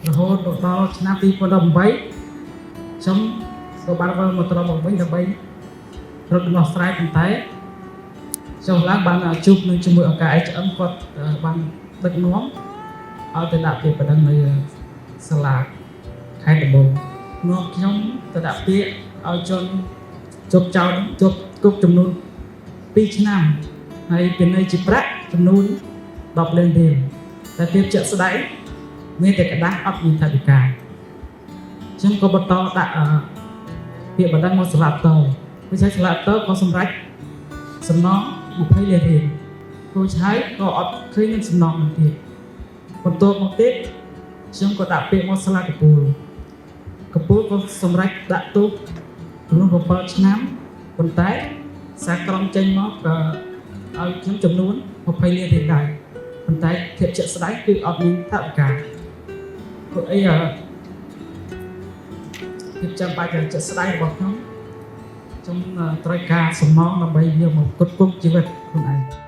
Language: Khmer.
រហូតដល់ឆ្នាំ2018ខ្ញុំក៏បានវិលមកត្រឡប់មកវិញដើម្បីរកដំណោះស្រាយប៉ុន្តែខ្ញុំឡើងបានជួបនឹងជាមួយអង្គការ HM គាត់បានដឹកនាំឲ្យទៅដាក់ពាក្យបណ្ដឹងនៅសាលាខេត្តដំបងនាំខ្ញុំទៅដាក់ពាក្យឲ្យជនជប់ចោលជប់គុកចំនួន2ឆ្នាំហើយពិន័យជាប្រាក់ចំនួន10លានរៀលតែភាពជាក់ស្ដែងមានតែกระดาษអត់មានថវិកាខ្ញុំក៏បន្តដាក់ពាក្យបណ្ដឹងមកសាលាតោវិស័យសាលាតោក៏សម្រេចសំណង20លានរៀលគូឆាយក៏អត់ឃើញមានសំណងនឹងទៀតបន្ទាប់មកទៀតខ្ញុំក៏ដាក់ពាក្យមកសាលាកំពូលក៏សម្រេចដាក់ទោសចំនួន7ឆ្នាំប៉ុន្តែសាក្រុមចេញមកក៏ឲ្យខ្ញុំចំនួន20លានរៀលដែរប៉ុន្តែភាពជាក់ស្ដែងគឺអត់មានថវិកាព្រោះអីភាពចាំបាច់ជាក់ស្ដែងរបស់ខ្ញុំត្រូវការសំណងដើម្បីយកមកផ្គត់ផ្គង់ជីវិតខ្លួនឯង